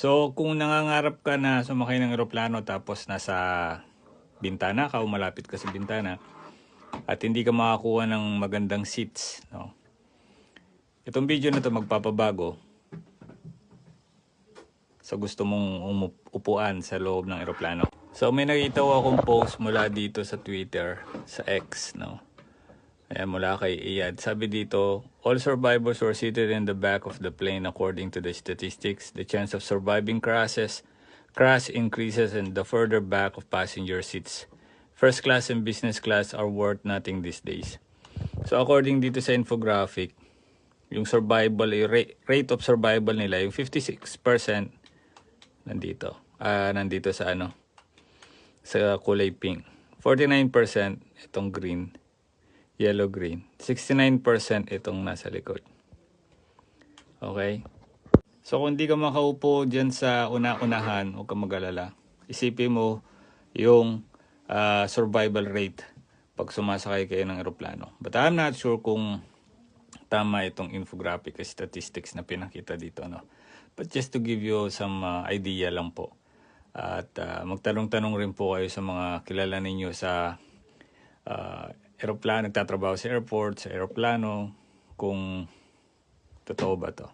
So, kung nangangarap ka na sumakay ng eroplano tapos nasa bintana ka o malapit ka sa bintana at hindi ka makakuha ng magandang seats, no? Itong video na to magpapabago sa gusto mong upuan sa loob ng eroplano. So, may nakita ko akong post mula dito sa Twitter, sa X, no? Ayan, mula kay Iyad. Sabi dito, all survivors were seated in the back of the plane according to the statistics. The chance of surviving crash increases in the further back of passenger seats. First class and business class are worth nothing these days. So according dito sa infographic, yung survival, rate of survival nila, yung 56% nandito. Nandito sa sa kulay pink. 49% itong green. Yellow-green. 69% itong nasa likod. Okay? So, kung di ka makaupo dyan sa una-unahan, huwag ka mag-alala. Isipin mo yung survival rate pag sumasakay kayo ng eroplano. But I'm not sure kung tama itong infographic statistics na pinakita dito. No? But just to give you some idea lang po. At magtanong-tanong rin po kayo sa mga kilala ninyo sa eroplano, nagtatrabaho sa airport, sa eroplano, kung totoo ba to.